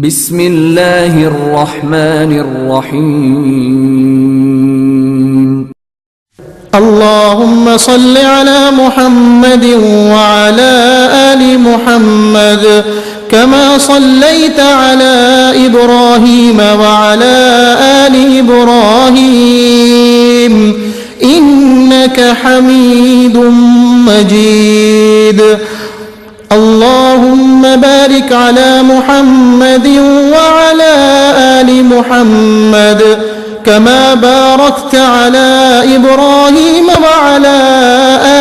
بسم الله الرحمن الرحيم. اللهم صل على محمد وعلى آل محمد كما صليت على إبراهيم وعلى آل إبراهيم إنك حميد مجيد. اللهم بارك على محمد وعلى آل محمد كما باركت على إبراهيم وعلى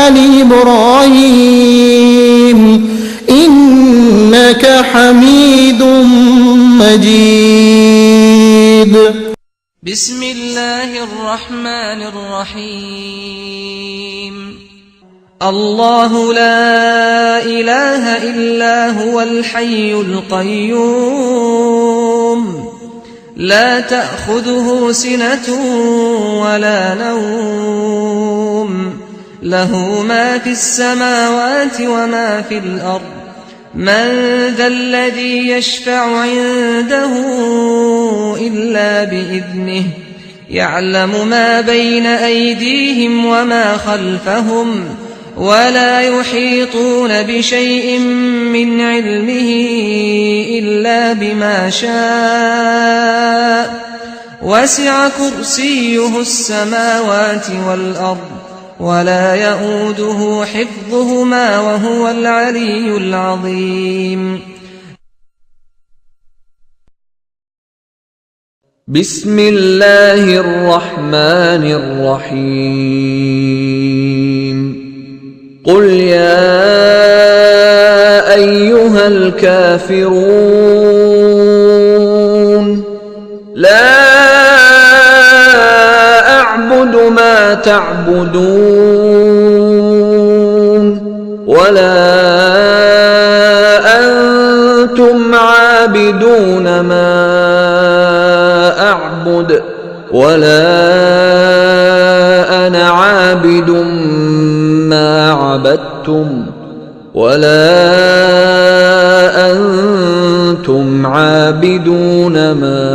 آل إبراهيم إنك حميد مجيد. بسم الله الرحمن الرحيم. الله لا إله إلا هو الحي القيوم لا تأخذه سنة ولا نوم له ما في السماوات وما في الأرض من ذا الذي يشفع عنده إلا بإذنه يعلم ما بين أيديهم وما خلفهم ولا يحيطون بشيء من علمه إلا بما شاء وسع كرسيه السماوات والأرض ولا يؤوده حفظهما وهو العلي العظيم. بسم الله الرحمن الرحيم. قل يا أيها الكافرون لا أعبد ما تعبدون ولا أنتم عابدون ما أعبد ولا أنا عابد ما عبدتم ولا أنتم عابدون ما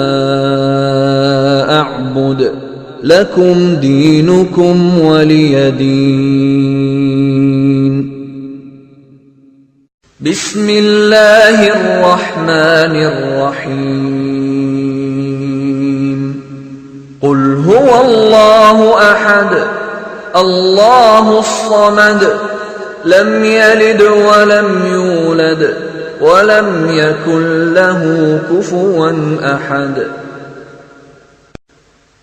أعبد لكم دينكم ولي دين. بسم الله الرحمن الرحيم. قل هو الله أحد الله الصمد لم يلد ولم يولد ولم يكن له كفوا أحد.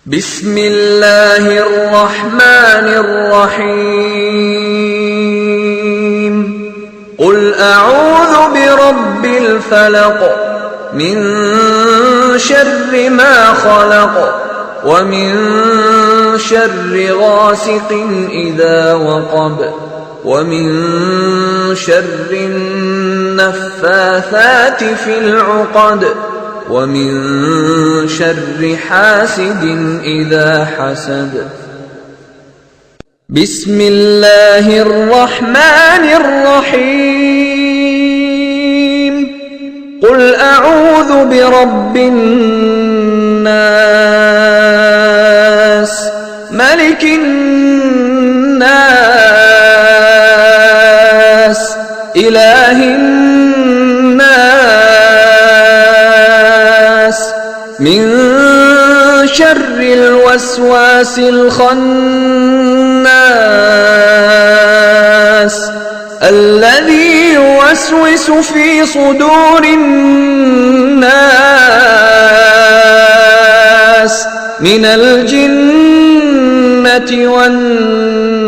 بسم الله الرحمن الرحيم. قل أعوذ برب الفلق من شر ما خلق ومن شر غاسق إذا وقب ومن شر النفاثات في العقد ومن شر حاسد إذا حسد. بسم الله الرحمن الرحيم. قل أعوذ برب الناس ملك الناس إله الناس من شر الوسواس الخناس الذي يوسوس في صدور الناس من الجنة والناس.